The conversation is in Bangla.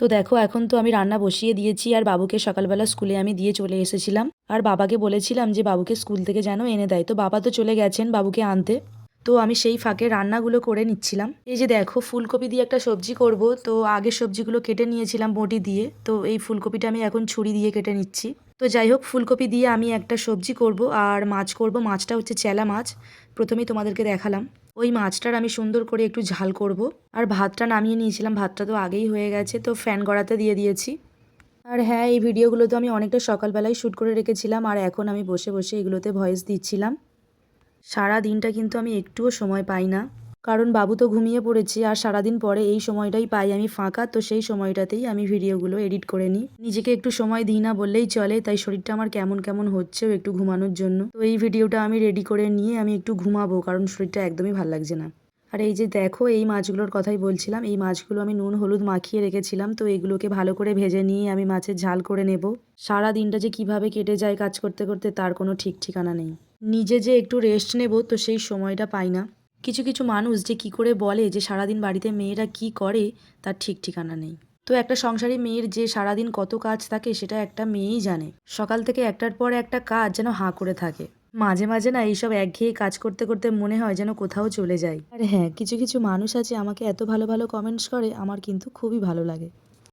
তো দেখো এখন তো আমি রান্না বসিয়ে দিয়েছি আর বাবুকে সকালবেলা স্কুলে আমি দিয়ে চলে এসেছিলাম। আর বাবাকে বলেছিলাম যে বাবুকে স্কুল থেকে যেন এনে দেয়, তো বাবা তো চলে গেছেন বাবুকে আনতে। তো আমি সেই ফাঁকে রান্নাগুলো করে নিচ্ছিলাম। এই যে দেখো ফুলকপি দিয়ে একটা সবজি করব, তো আগে সবজিগুলো কেটে নিয়েছিলাম বটি দিয়ে, তো এই ফুলকপিটা আমি এখন ছুরি দিয়ে কেটে নিচ্ছি। তো যাই হোক, ফুলকপি দিয়ে আমি একটা সবজি করব আর মাছ করব। মাছটা হচ্ছে চেলা মাছ, প্রথমেই তোমাদেরকে দেখালাম। ওই মাছটার আমি সুন্দর করে একটু ঝাল করব। আর ভাতটা নামিয়ে নিয়েছিলাম, ভাতটা তো আগেই হয়ে গেছে, তো ফ্যান গড়াতে দিয়ে দিয়েছি। আর হ্যাঁ, এই ভিডিওগুলো তো আমি অনেকটা সকালবেলায় শ্যুট করে রেখেছিলাম, আর এখন আমি বসে বসে এগুলোতে ভয়েস দিচ্ছিলাম। সারা দিনটা কিন্তু আমি একটুও সময় পাই না, কারণ বাবু তো ঘুমিয়ে পড়েছে, আর সারাদিন পরে এই সময়টাই পাই আমি ফাঁকা, তো সেই সময়টাতেই আমি ভিডিওগুলো এডিট করে নিই। নিজেকে একটু সময় দিই না বললেই চলে, তাই শরীরটা আমার কেমন কেমন হচ্ছেও একটু ঘুমানোর জন্য। তো এই ভিডিওটা আমি রেডি করে নিয়ে আমি একটু ঘুমাবো, কারণ শরীরটা একদমই ভাল লাগছে না। আর এই যে দেখো, এই মাছগুলোর কথাই বলছিলাম, এই মাছগুলো আমি নুন হলুদ মাখিয়ে রেখেছিলাম, তো এগুলোকে ভালো করে ভেজে নিয়ে আমি মাছের ঝাল করে নেব। সারা দিনটা যে কিভাবে কেটে যায় কাজ করতে করতে, তার কোনো ঠিক ঠিকানা নেই। নিজে যে একটু রেস্ট নেব, তো সেই সময়টা পাই না। কিছু কিছু মানুষ যে কি করে বলে যে সারাদিন বাড়িতে মেয়েরা কি করে, তার ঠিক ঠিকানা নেই। তো একটা সংসারী মেয়ের যে সারাদিন কত কাজ থাকে সেটা একটা মেয়েই জানে। সকাল থেকে একটার পর একটা কাজ যেন হাঁ করে থাকে। মাঝে মাঝে না এইসব একঘেয়ে কাজ করতে করতে মনে হয় যেন কোথাও চলে যাই। আর হ্যাঁ, কিছু কিছু মানুষ আছে আমাকে এত ভালো ভালো কমেন্টস করে, আমার কিন্তু খুবই ভালো লাগে।